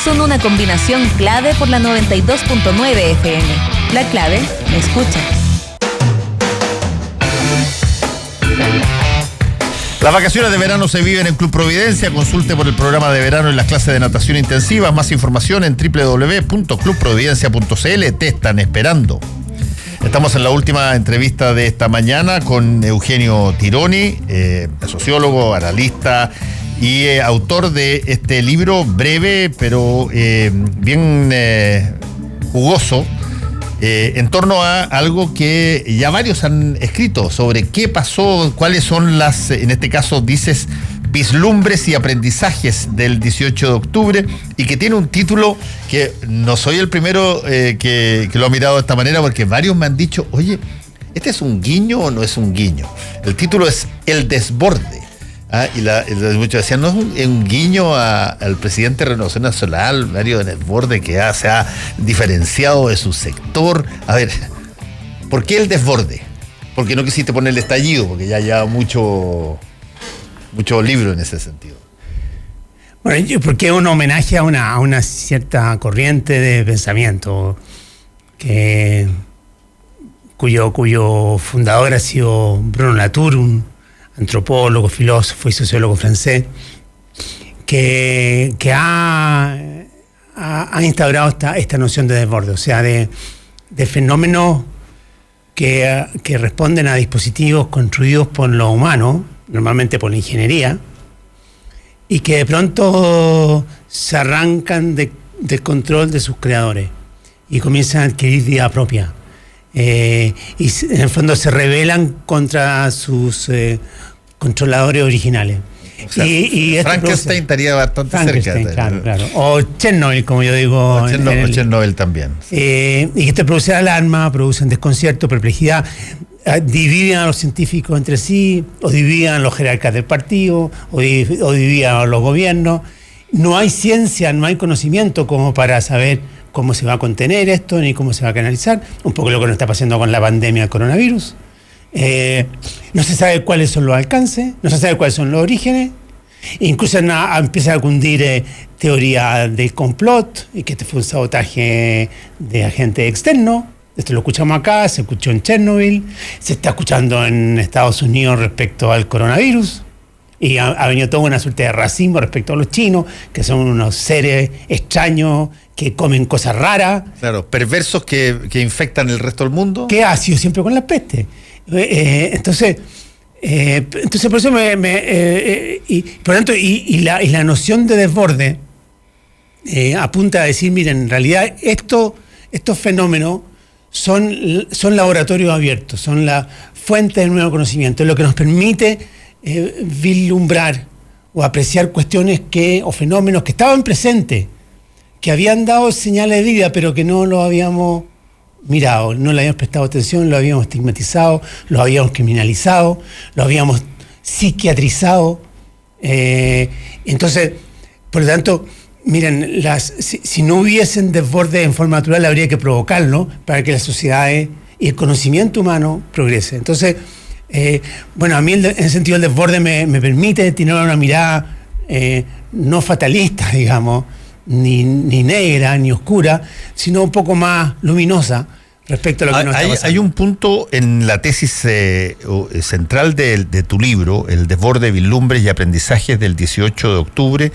son una combinación clave por la 92.9 FM. La clave me escucha. Las vacaciones de verano se viven en Club Providencia. Consulte por el programa de verano y las clases de natación intensivas. Más información en www.clubprovidencia.cl. Te están esperando. Estamos en la última entrevista de esta mañana con Eugenio Tironi, sociólogo, analista y autor de este libro breve, pero bien jugoso, en torno a algo que ya varios han escrito sobre qué pasó, cuáles son las, en este caso dices, vislumbres y aprendizajes del 18 de octubre, y que tiene un título que no soy el primero que lo ha mirado de esta manera, porque varios me han dicho, oye, ¿este es un guiño o no es un guiño? El título es El Desborde. Y muchos decían, no es un guiño al presidente de Renovación Nacional, Mario Desborde, que se ha diferenciado de su sector. A ver, ¿por qué el desborde? Porque no quisiste poner el estallido, porque ya lleva mucho libro en ese sentido. Bueno, porque es un homenaje a una cierta corriente de pensamiento cuyo fundador ha sido Bruno Latour, un antropólogo, filósofo y sociólogo francés, que ha instaurado esta noción de desborde, o sea, de fenómenos que responden a dispositivos construidos por lo humano, normalmente por la ingeniería, y que de pronto se arrancan del control de sus creadores y comienzan a adquirir vida propia. Y en el fondo se rebelan contra sus controladores originales. O sea, Frankenstein estaría bastante cerca. Claro. O Chernobyl, como yo digo. O Chernobyl también. Y esto produce alarma, producen desconcierto, perplejidad, dividen a los científicos entre sí, o dividen a los jerarcas del partido, o dividen a los gobiernos. No hay ciencia, no hay conocimiento como para saber cómo se va a contener esto, ni cómo se va a canalizar. Un poco lo que nos está pasando con la pandemia del coronavirus. No se sabe cuáles son los alcances, no se sabe cuáles son los orígenes. Incluso empieza a cundir teoría del complot, y que este fue un sabotaje de agentes externos. Esto lo escuchamos acá, se escuchó en Chernobyl, se está escuchando en Estados Unidos respecto al coronavirus. Y ha venido toda una suerte de racismo respecto a los chinos, que son unos seres extraños que comen cosas raras. Claro, perversos que infectan el resto del mundo. Que ha sido siempre con la peste. Entonces por eso por tanto, la noción de desborde apunta a decir, miren, en realidad estos fenómenos son laboratorios abiertos, son la fuente del nuevo conocimiento, es lo que nos permite vislumbrar o apreciar cuestiones o fenómenos que estaban presentes, que habían dado señales de vida, pero que no lo habíamos mirado, no le habíamos prestado atención, lo habíamos estigmatizado, lo habíamos criminalizado, lo habíamos psiquiatrizado. Entonces, por lo tanto, miren, si no hubiesen desbordes en forma natural, habría que provocarlo para que las sociedades y el conocimiento humano progrese. Entonces, a mí en ese sentido el desborde me permite tener una mirada no fatalista, digamos, ni negra, ni oscura, sino un poco más luminosa respecto a lo que nos está pasando. Hay un punto en la tesis central de tu libro, El Desborde, Vislumbres y Aprendizajes del 18 de octubre,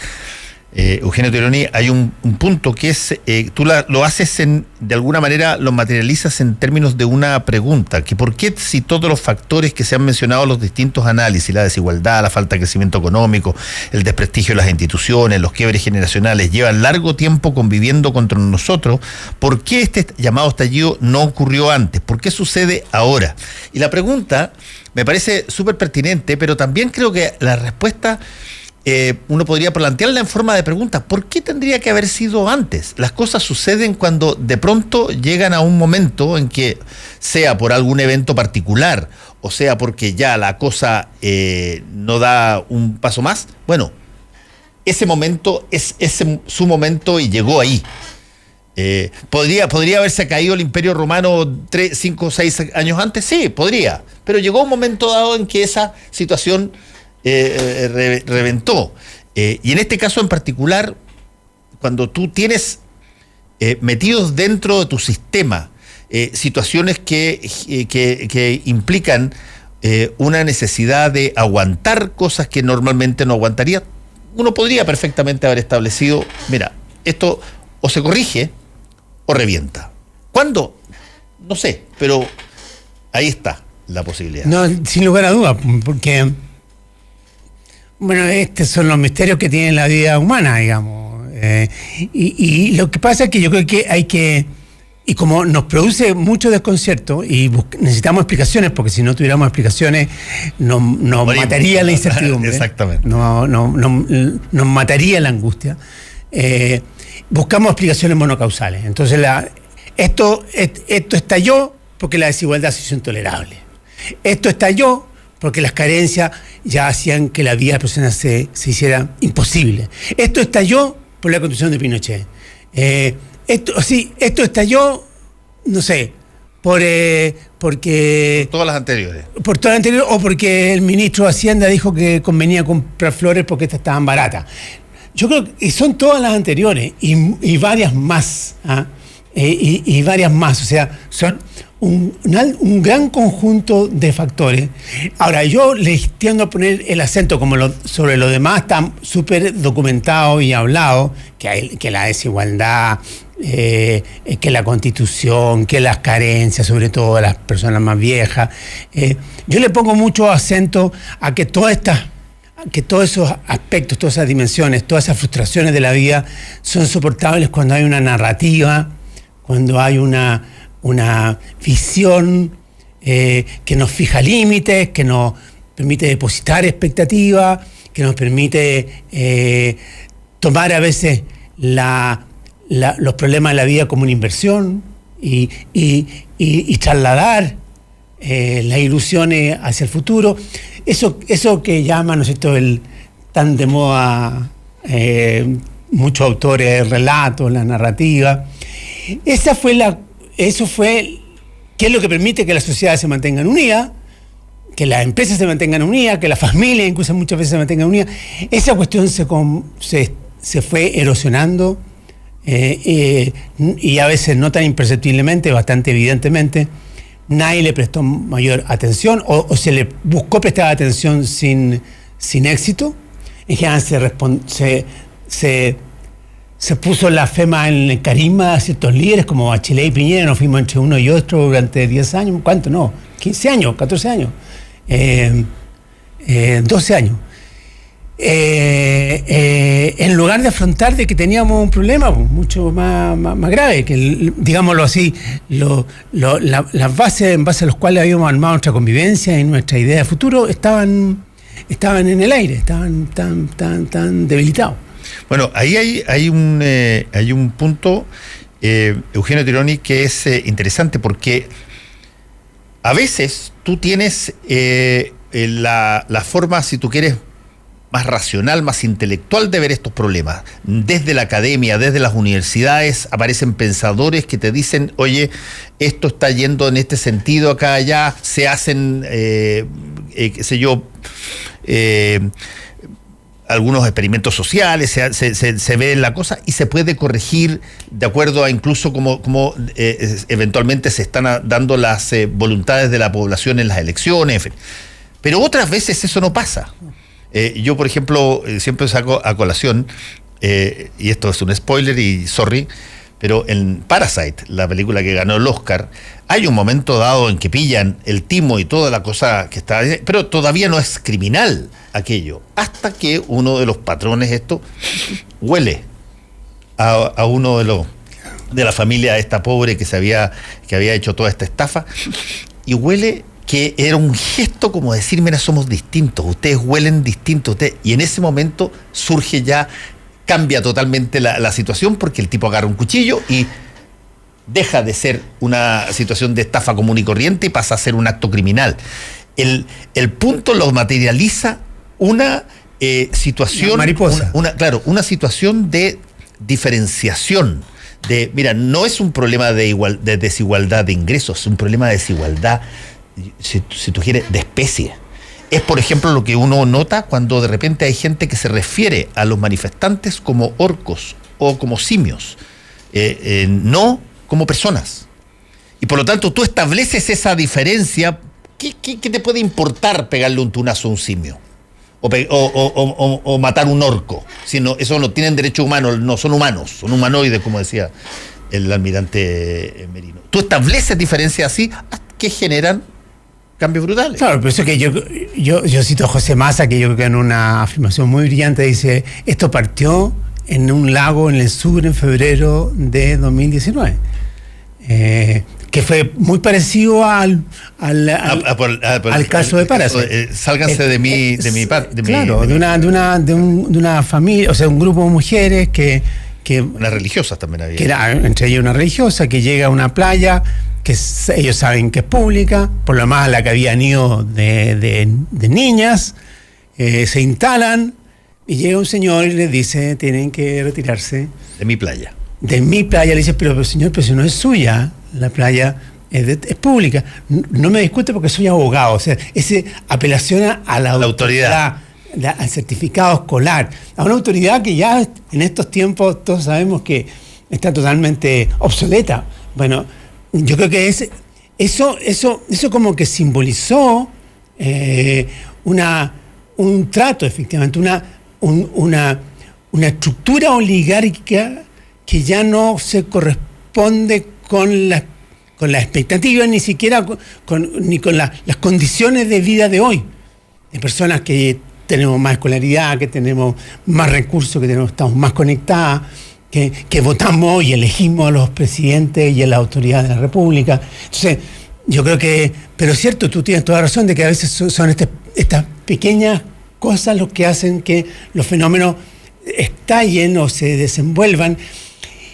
Eugenio Tironi, hay un punto que es, tú lo haces de alguna manera, lo materializas en términos de una pregunta, que por qué, si todos los factores que se han mencionado en los distintos análisis, la desigualdad, la falta de crecimiento económico, el desprestigio de las instituciones, los quiebres generacionales, llevan largo tiempo conviviendo contra nosotros, ¿por qué este llamado estallido no ocurrió antes? ¿Por qué sucede ahora? Y la pregunta me parece súper pertinente, pero también creo que la respuesta uno podría plantearla en forma de pregunta. ¿Por qué tendría que haber sido antes? Las cosas suceden cuando de pronto llegan a un momento en que, sea por algún evento particular, o sea porque ya la cosa no da un paso más. Bueno, ese momento es su momento y llegó ahí. ¿Podría haberse caído el Imperio Romano 3, 5, 6 años antes? Sí, podría. Pero llegó un momento dado en que esa situación reventó. Y en este caso en particular, cuando tú tienes metidos dentro de tu sistema situaciones que implican una necesidad de aguantar cosas que normalmente no aguantaría, uno podría perfectamente haber establecido, mira, esto o se corrige o revienta. ¿Cuándo? No sé, pero ahí está la posibilidad. No, sin lugar a dudas, porque, bueno, estos son los misterios que tiene la vida humana, digamos. Y lo que pasa es que yo creo que hay que, y como nos produce mucho desconcierto y necesitamos explicaciones, porque si no tuviéramos explicaciones nos mataría la incertidumbre. Exactamente. Nos mataría la angustia. Buscamos explicaciones monocausales. Entonces esto estalló porque la desigualdad se hizo intolerable. Esto estalló porque las carencias ya hacían que la vida de las personas se hiciera imposible. Esto estalló por la constitución de Pinochet. Esto estalló, no sé, porque... Por todas las anteriores. Por todas las anteriores, o porque el ministro de Hacienda dijo que convenía comprar flores porque estas estaban baratas. Yo creo que son todas las anteriores y varias más. Y varias más, o sea, son un gran conjunto de factores. Ahora, yo les tiendo a poner el acento, como sobre lo demás está súper documentado y hablado, que la desigualdad, que la Constitución, que las carencias, sobre todo de las personas más viejas. Yo le pongo mucho acento a que todos esos aspectos, todas esas dimensiones, todas esas frustraciones de la vida son soportables cuando hay una narrativa, cuando hay una visión que nos fija límites, que nos permite depositar expectativas, que nos permite tomar a veces los problemas de la vida como una inversión y trasladar las ilusiones hacia el futuro. Eso que llaman, ¿no es cierto?, el tan de moda muchos autores, relatos, la narrativa. Eso fue qué es lo que permite que las sociedades se mantengan unidas, que las empresas se mantengan unidas, que las familias incluso muchas veces se mantengan unidas. Esa cuestión se fue erosionando y a veces no tan imperceptiblemente, bastante evidentemente. Nadie le prestó mayor atención o se le buscó prestar atención sin éxito. En general se puso la fe más en el carisma de ciertos líderes como Bachelet y Piñera. Nos fuimos entre uno y otro durante 10 años. ¿Cuánto? No, 15 años, 14 años, 12 años. En lugar de afrontar de que teníamos un problema mucho más grave, que, digámoslo así, las bases en base a las cuales habíamos armado nuestra convivencia y nuestra idea de futuro estaban en el aire, estaban tan debilitados. Bueno, ahí hay un punto, Eugenio Tironi, que es interesante, porque a veces tú tienes la forma, si tú quieres, más racional, más intelectual de ver estos problemas. Desde la academia, desde las universidades, aparecen pensadores que te dicen, oye, esto está yendo en este sentido, acá, allá, se hacen, qué sé yo, algunos experimentos sociales, se ve la cosa y se puede corregir de acuerdo a incluso como eventualmente se están dando las voluntades de la población en las elecciones, en fin. Pero otras veces eso no pasa. Yo, por ejemplo, siempre saco a colación, y esto es un spoiler y sorry, pero en Parasite, la película que ganó el Oscar, hay un momento dado en que pillan el timo y toda la cosa que está, pero todavía no es criminal aquello, hasta que uno de los patrones huele a uno de la familia esta pobre que había hecho toda esta estafa, y huele que era un gesto como decir, mira, somos distintos, ustedes huelen distintos, y en ese momento cambia totalmente la situación, porque el tipo agarra un cuchillo y deja de ser una situación de estafa común y corriente y pasa a ser un acto criminal. El punto lo materializa una situación, mariposa. Una situación de diferenciación. Mira, no es un problema de desigualdad de ingresos, es un problema de desigualdad, si tú quieres, de especie. Es, por ejemplo, lo que uno nota cuando de repente hay gente que se refiere a los manifestantes como orcos o como simios, no como personas. Y por lo tanto tú estableces esa diferencia. ¿Qué te puede importar pegarle un tunazo a un simio? O matar un orco. Eso no tienen derechos humanos, no son humanos, son humanoides, como decía el almirante Merino. Tú estableces diferencias así que generan cambios brutales. Claro, pero eso que yo cito a José Massa, que yo creo que en una afirmación muy brillante dice: esto partió en un lago en el sur en febrero de 2019. Que fue muy parecido al caso de Paracet. Sálganse de mi claro, de una familia, o sea, un grupo de mujeres que unas religiosas también había. Que era entre ellas una religiosa que llega a una playa que ellos saben que es pública, por lo demás la que habían ido de niñas, se instalan y llega un señor y les dice: tienen que retirarse de mi playa. De mi playa. Le dice: pero señor, pero si no es suya, la playa es pública. No me discute porque soy abogado. O sea, ese apelación a la autoridad, al certificado escolar, a una autoridad que ya en estos tiempos todos sabemos que está totalmente obsoleta. Bueno, yo creo que eso como que simbolizó un trato, efectivamente, una estructura oligárquica que ya no se corresponde con las expectativas, ni siquiera ni con las condiciones de vida de hoy, de personas que tenemos más escolaridad, que tenemos más recursos, que estamos más conectadas, que votamos y elegimos a los presidentes y a las autoridades de la República. Entonces, yo creo que, pero es cierto, tú tienes toda la razón de que a veces son estas pequeñas cosas lo que hacen que los fenómenos estallen o se desenvuelvan,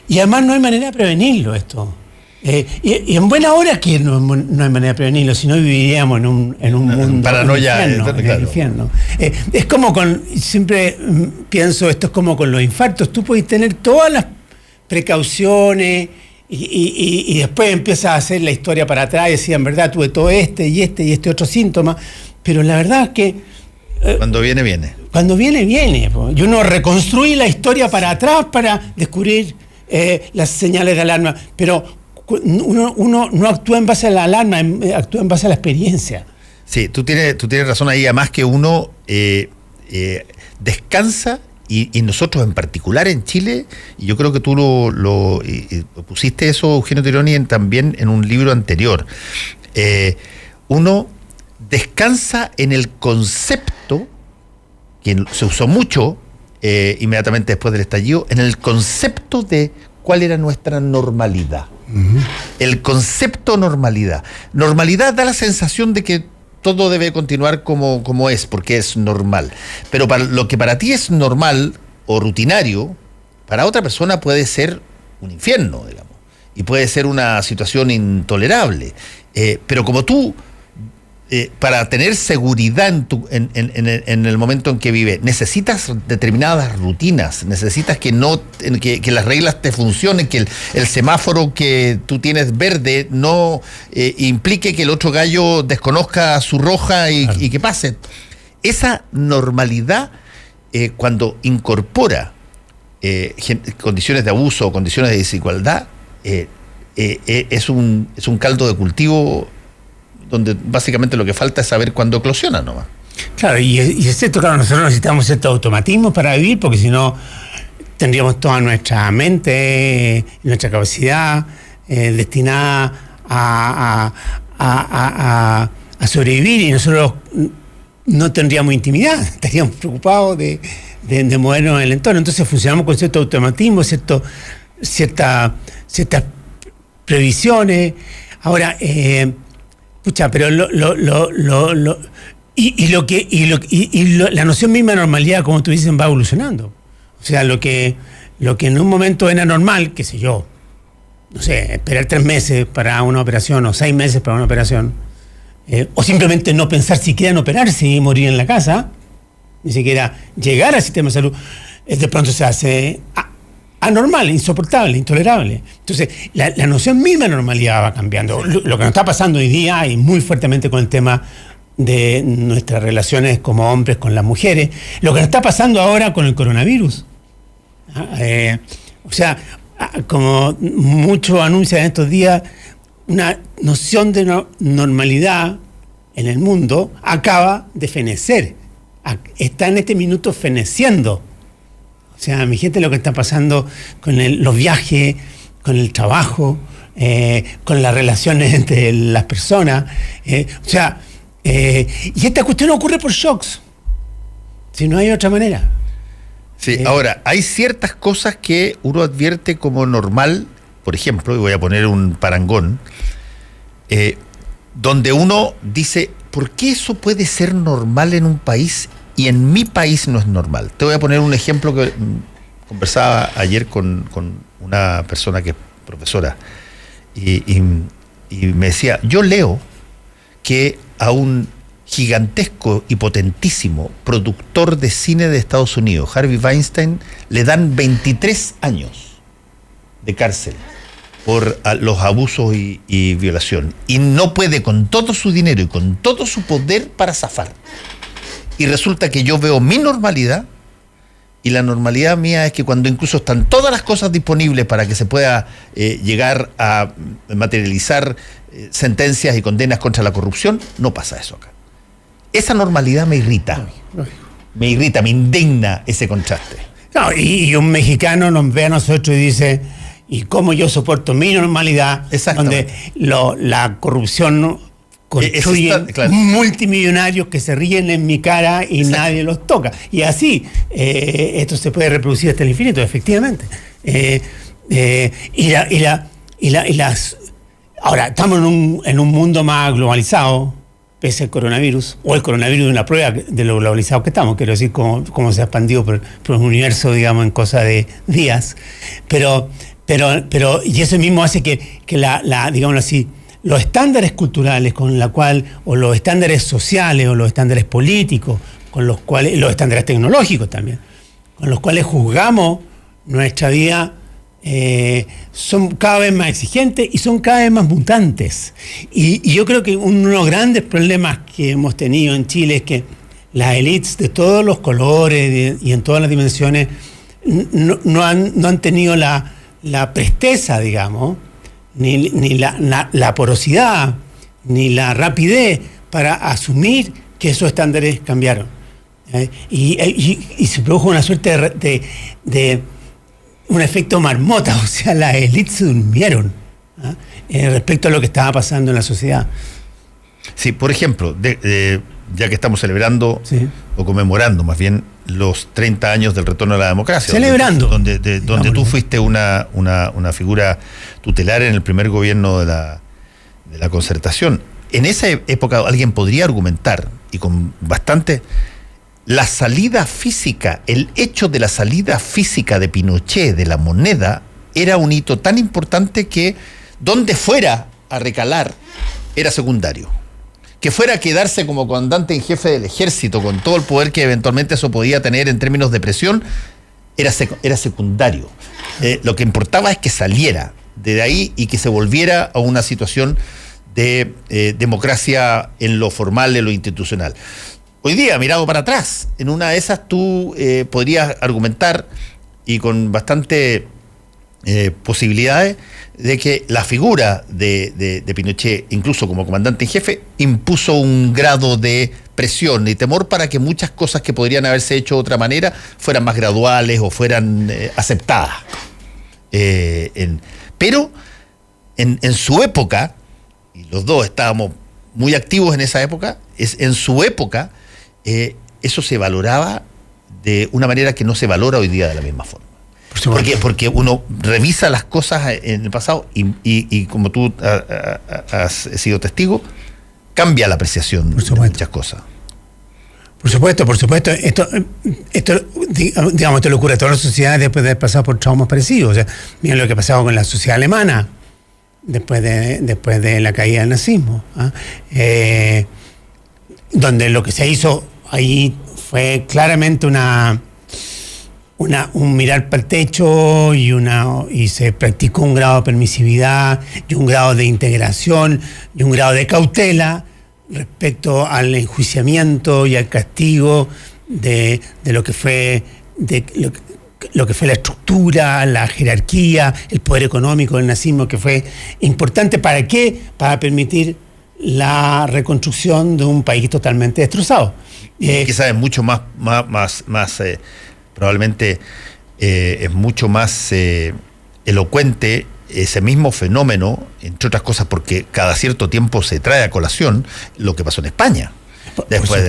y además no hay manera de prevenirlo esto. Y en buena hora que no hay manera de prevenirlo, si no viviríamos en un mundo paranoia, en el infierno. Es como siempre pienso, esto es como con los infartos. Tú puedes tener todas las precauciones y después empiezas a hacer la historia para atrás y decir: en verdad tuve todo y este otro síntoma, pero la verdad es que cuando viene. Cuando viene. Y uno reconstruye la historia para atrás para descubrir las señales de alarma, pero uno no actúa en base a la alarma, actúa en base a la experiencia. Sí, tú tienes razón ahí, además que uno descansa, y nosotros en particular en Chile, y yo creo que tú lo pusiste eso, Eugenio Tironi, también en un libro anterior, uno descansa en el concepto, que se usó mucho inmediatamente después del estallido, en el concepto de cuál era nuestra normalidad. Uh-huh. El concepto normalidad. Normalidad da la sensación de que todo debe continuar como es, porque es normal. Pero lo que para ti es normal o rutinario, para otra persona puede ser un infierno, digamos, y puede ser una situación intolerable. Pero como tú, para tener seguridad en el momento en que vives, necesitas determinadas rutinas, necesitas que las reglas te funcionen, que el semáforo que tú tienes verde no implique que el otro gallo desconozca su roja y que pase. Esa normalidad, cuando incorpora condiciones de abuso o condiciones de desigualdad, es un caldo de cultivo donde básicamente lo que falta es saber cuándo eclosiona nomás. Claro, y es cierto, claro, nosotros necesitamos ciertos automatismos para vivir, porque si no tendríamos toda nuestra mente, nuestra capacidad destinada a sobrevivir, y nosotros no tendríamos intimidad, estaríamos preocupados de movernos en el entorno. Entonces funcionamos con cierto automatismo, ciertas previsiones. Ahora, pero la noción misma de normalidad, como tú dices, va evolucionando. O sea, lo que en un momento era normal, qué sé yo, no sé, esperar 3 meses para una operación o 6 meses para una operación, o simplemente no pensar siquiera en operarse y morir en la casa, ni siquiera llegar al sistema de salud, de pronto se hace anormal, insoportable, intolerable. Entonces, la noción misma de normalidad va cambiando. Lo que nos está pasando hoy día, y muy fuertemente con el tema de nuestras relaciones como hombres con las mujeres, lo que nos está pasando ahora con el coronavirus. O sea, como muchos anuncian en estos días, una noción de normalidad en el mundo acaba de fenecer. Está en este minuto feneciendo. O sea, mi gente, lo que está pasando con los viajes, con el trabajo, con las relaciones entre las personas. Y esta cuestión ocurre por shocks. Si no hay otra manera. Sí, ahora, hay ciertas cosas que uno advierte como normal, por ejemplo, y voy a poner un parangón, donde uno dice, ¿por qué eso puede ser normal en un país y en mi país no es normal? Te voy a poner un ejemplo que conversaba ayer con una persona que es profesora y me decía, yo leo que a un gigantesco y potentísimo productor de cine de Estados Unidos, Harvey Weinstein, le dan 23 años de cárcel por los abusos y violación. Y no puede con todo su dinero y con todo su poder para zafar. Y resulta que yo veo mi normalidad, y la normalidad mía es que cuando incluso están todas las cosas disponibles para que se pueda llegar a materializar sentencias y condenas contra la corrupción, no pasa eso acá. Esa normalidad me irrita. Me irrita, me indigna ese contraste. No, y un mexicano nos ve a nosotros y dice, ¿y cómo yo soporto mi normalidad? Donde la corrupción construye multimillonarios que se ríen en mi cara y nadie los toca. Y así, esto se puede reproducir hasta el infinito, efectivamente. Ahora, estamos en un mundo más globalizado, pese al coronavirus, o el coronavirus es una prueba de lo globalizado que estamos, quiero decir, cómo se ha expandido por el universo, digamos, en cosa de días. Pero y eso mismo hace que digámoslo así, los estándares culturales con la cual, o los estándares sociales, o los estándares políticos, con los cuales, los estándares tecnológicos también, con los cuales juzgamos nuestra vida, son cada vez más exigentes y son cada vez más mutantes. Y yo creo que uno de los grandes problemas que hemos tenido en Chile es que las élites de todos los colores y en todas las dimensiones no han tenido la presteza, digamos, ni la porosidad, ni la rapidez para asumir que esos estándares cambiaron. Y se produjo una suerte de un efecto marmota, o sea, las élites se durmieron respecto a lo que estaba pasando en la sociedad. Sí, por ejemplo, ya que estamos celebrando, o conmemorando más bien, los 30 años del retorno a la democracia. Celebrando. Donde tú fuiste una figura tutelar en el primer gobierno de la Concertación. En esa época alguien podría argumentar, y con bastante, la salida física, el hecho de la salida física de Pinochet de la moneda era un hito tan importante que donde fuera a recalar era secundario. Que fuera a quedarse como comandante en jefe del ejército con todo el poder que eventualmente eso podía tener en términos de presión, era secundario. Lo que importaba es que saliera de ahí y que se volviera a una situación de democracia en lo formal, en lo institucional. Hoy día, mirado para atrás, en una de esas tú podrías argumentar, y con bastante posibilidades, de que la figura de Pinochet, incluso como comandante en jefe, impuso un grado de presión y temor para que muchas cosas que podrían haberse hecho de otra manera fueran más graduales o fueran aceptadas. Pero en su época, y los dos estábamos muy activos en esa época, en su época eso se valoraba de una manera que no se valora hoy día de la misma forma. Porque uno revisa las cosas en el pasado y como tú has sido testigo, cambia la apreciación de muchas cosas. Por supuesto. Esto digamos, esto le ocurre a todas las sociedades después de haber pasado por traumas parecidos. O sea, miren lo que pasaba con la sociedad alemana después de la caída del nazismo. Donde lo que se hizo ahí fue claramente un mirar para el techo y se practicó un grado de permisividad y un grado de integración y un grado de cautela respecto al enjuiciamiento y al castigo de lo que fue lo que fue la estructura, la jerarquía, el poder económico del nazismo, que fue importante. ¿Para qué? Para permitir la reconstrucción de un país totalmente destrozado. Quizás es mucho más probablemente es mucho más elocuente ese mismo fenómeno, entre otras cosas porque cada cierto tiempo se trae a colación lo que pasó en España. Después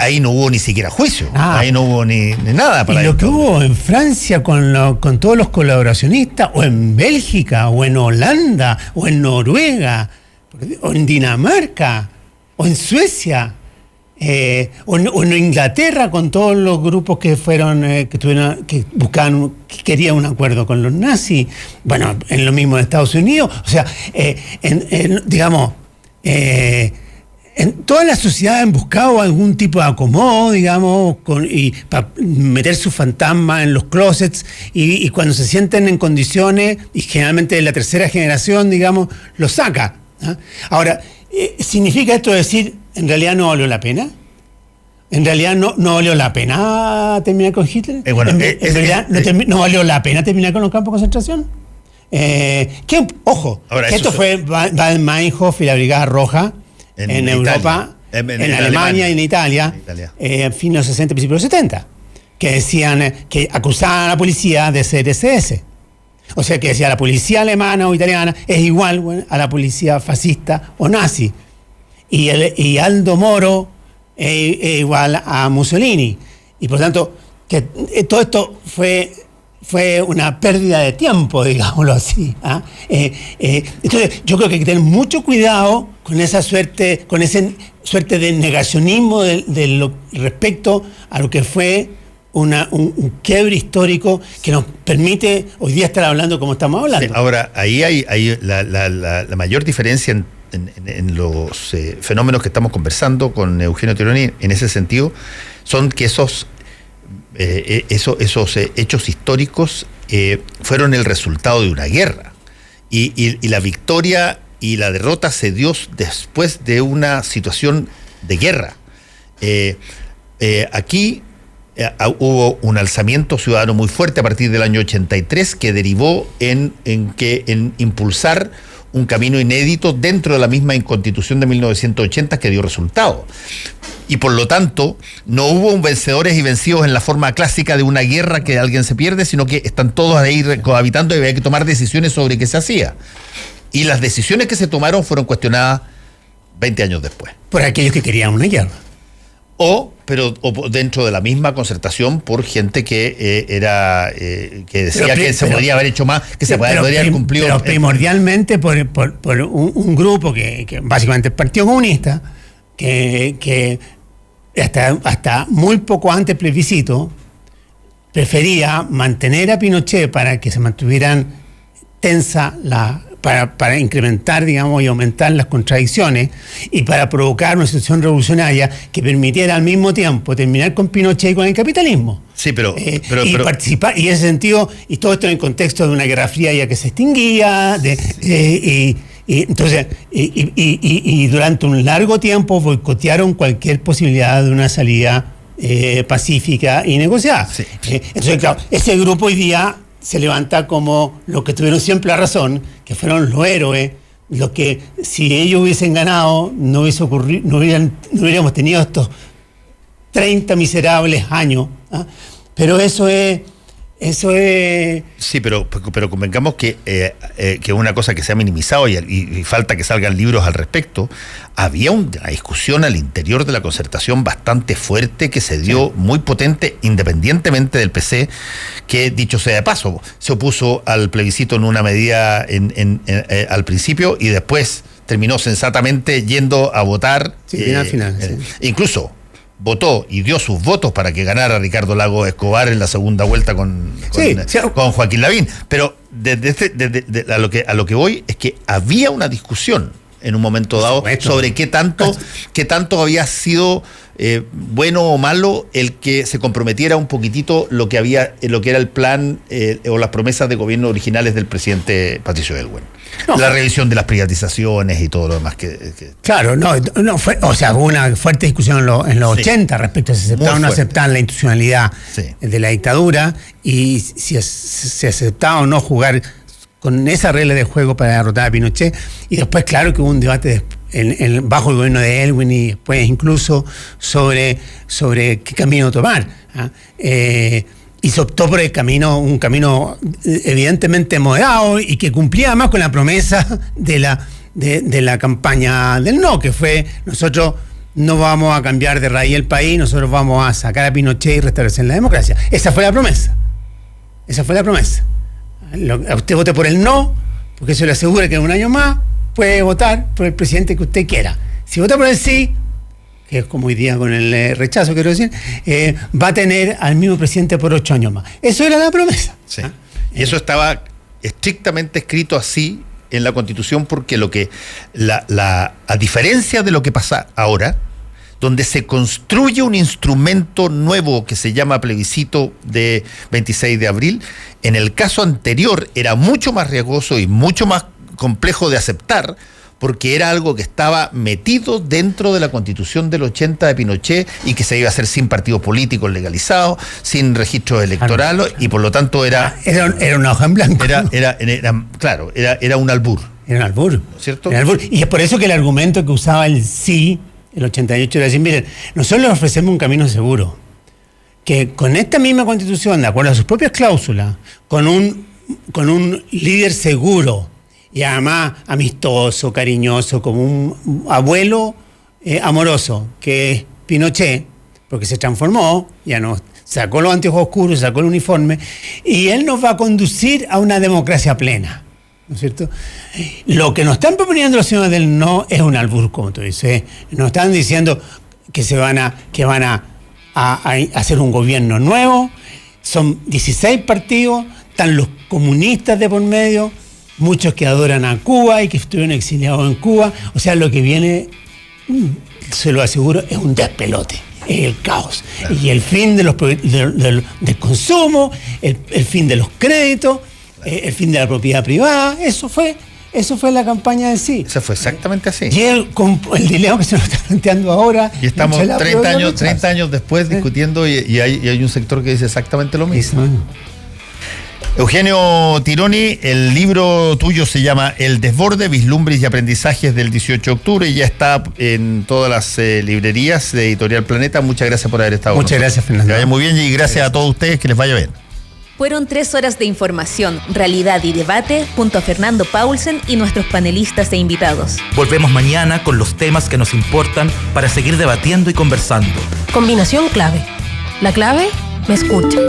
ahí no hubo ni siquiera juicio, ahí no hubo ni nada para y lo que hubo en Francia con todos los colaboracionistas, o en Bélgica, o en Holanda, o en Noruega, o en Dinamarca, o en Suecia, o en Inglaterra, con todos los grupos que fueron, que buscaban, que querían un acuerdo con los nazis. Bueno, en lo mismo en Estados Unidos. O sea, digamos, en todas las sociedades han buscado algún tipo de acomodo, digamos, y para meter su fantasma en los closets, y cuando se sienten en condiciones, y generalmente la tercera generación, digamos, lo saca. Ahora, ¿significa esto decir, en realidad no valió la pena? ¿En realidad no valió la pena terminar con Hitler? ¿En realidad no valió la pena terminar con los campos de concentración? Ojo, ahora, que esto fue Baden-Meinhof y la Brigada Roja en Europa, en Alemania y en Italia, en fin de los 60 y principios de los 70, que decían, que acusaban a la policía de ser SS. O sea, que decía, la policía alemana o italiana es igual a la policía fascista o nazi. Y Aldo Moro es igual a Mussolini. Y por tanto, que todo esto fue una pérdida de tiempo, digámoslo así. Entonces, yo creo que hay que tener mucho cuidado con esa suerte de negacionismo respecto a lo que fue un quiebre histórico que nos permite hoy día estar hablando como estamos hablando. Sí, ahora, ahí hay la mayor diferencia en los fenómenos que estamos conversando con Eugenio Tironi en ese sentido, son que esos hechos históricos fueron el resultado de una guerra, y la victoria y la derrota se dio después de una situación de guerra. Aquí hubo un alzamiento ciudadano muy fuerte a partir del año 83 que derivó en impulsar un camino inédito dentro de la misma Constitución de 1980 que dio resultado. Y por lo tanto, no hubo vencedores y vencidos en la forma clásica de una guerra que alguien se pierde, sino que están todos ahí cohabitando y había que tomar decisiones sobre qué se hacía. Y las decisiones que se tomaron fueron cuestionadas 20 años después. Por aquellos que querían una guerra. O dentro de la misma concertación por gente que decía que se podría haber hecho más, que se podría haber cumplido. Pero primordialmente por un grupo que básicamente el Partido Comunista, que hasta muy poco antes del plebiscito prefería mantener a Pinochet para que se mantuvieran tensa para incrementar, digamos, y aumentar las contradicciones, y para provocar una situación revolucionaria que permitiera al mismo tiempo terminar con Pinochet y con el capitalismo. Sí, pero participar, y en ese sentido, y todo esto en el contexto de una Guerra Fría ya que se extinguía, entonces durante un largo tiempo boicotearon cualquier posibilidad de una salida pacífica y negociada. Sí. Entonces, claro, ese grupo hoy día se levanta como los que tuvieron siempre la razón, que fueron los héroes, los que si ellos hubiesen ganado no hubiéramos tenido estos 30 miserables años. Pero eso es... Sí, pero convengamos que una cosa que se ha minimizado y falta que salgan libros al respecto. Había una discusión al interior de la concertación bastante fuerte que se dio, muy potente, independientemente del PC, que, dicho sea de paso, se opuso al plebiscito en una medida al principio y después terminó sensatamente yendo a votar. Sí, al final. Sí. Incluso votó y dio sus votos para que ganara Ricardo Lagos Escobar en la segunda vuelta con Joaquín Lavín. Pero a lo que voy es que había una discusión en un momento dado sobre qué tanto había sido bueno o malo el que se comprometiera un poquitito lo que era el plan o las promesas de gobierno originales del presidente Patricio Aylwin. La revisión de las privatizaciones y todo lo demás Claro, no fue, o sea, hubo una fuerte discusión en los 80 respecto a si aceptaban o no aceptaban la institucionalidad de la dictadura y si se aceptaba o no jugar con esa regla de juego para derrotar a Pinochet. Y después, claro, que hubo un debate bajo el gobierno de Aylwin y después incluso sobre qué camino tomar. Y se optó por un camino evidentemente moderado y que cumplía más con la promesa de la campaña del no, que fue: nosotros no vamos a cambiar de raíz el país, nosotros vamos a sacar a Pinochet y restablecer la democracia. Esa fue la promesa. Usted vote por el no, porque eso le asegura que en un año más puede votar por el presidente que usted quiera. Si vota por el sí, que es como hoy día con el rechazo, quiero decir, va a tener al mismo presidente por 8 años más. Eso era la promesa. Sí. Y eso estaba estrictamente escrito así en la Constitución, porque a diferencia de lo que pasa ahora, donde se construye un instrumento nuevo que se llama plebiscito de 26 de abril, en el caso anterior era mucho más riesgoso y mucho más complejo de aceptar, porque era algo que estaba metido dentro de la Constitución del 80 de Pinochet y que se iba a hacer sin partidos políticos legalizados, sin registros electorales, y por lo tanto era una hoja en blanco. Era un albur. Era un albur. ¿Cierto? Era un albur. Y es por eso que el argumento que usaba el sí, el 88, era decir: miren, nosotros les ofrecemos un camino seguro, que con esta misma Constitución, de acuerdo a sus propias cláusulas, con un líder seguro, y además amistoso, cariñoso, como un abuelo amoroso, que es Pinochet, porque se transformó, ya no sacó los anteojos oscuros, sacó el uniforme, y él nos va a conducir a una democracia plena, ¿no es cierto? Lo que nos están proponiendo los señores del no es un albur, como tú dices. Nos están diciendo que van a hacer un gobierno nuevo, son 16 partidos, están los comunistas de por medio, muchos que adoran a Cuba y que estuvieron exiliados en Cuba. O sea, lo que viene, se lo aseguro, es un despelote, es el caos. Claro. Y el fin del consumo, el fin de los créditos, el fin de la propiedad privada. Eso fue la campaña de sí. Eso fue exactamente así. Y el dilema que se nos está planteando ahora. Y estamos 30 años después discutiendo y hay un sector que dice exactamente lo mismo. Eugenio Tironi, el libro tuyo se llama El Desborde, Vislumbres y Aprendizajes del 18 de octubre y ya está en todas las librerías de Editorial Planeta. Muchas gracias por haber estado con nosotros. Muchas gracias, Fernando. Que vaya muy bien y gracias a todos ustedes, que les vaya bien. Fueron 3 horas de información, realidad y debate junto a Fernando Paulsen y nuestros panelistas e invitados. Volvemos mañana con los temas que nos importan para seguir debatiendo y conversando. Combinación clave. La clave me escucha.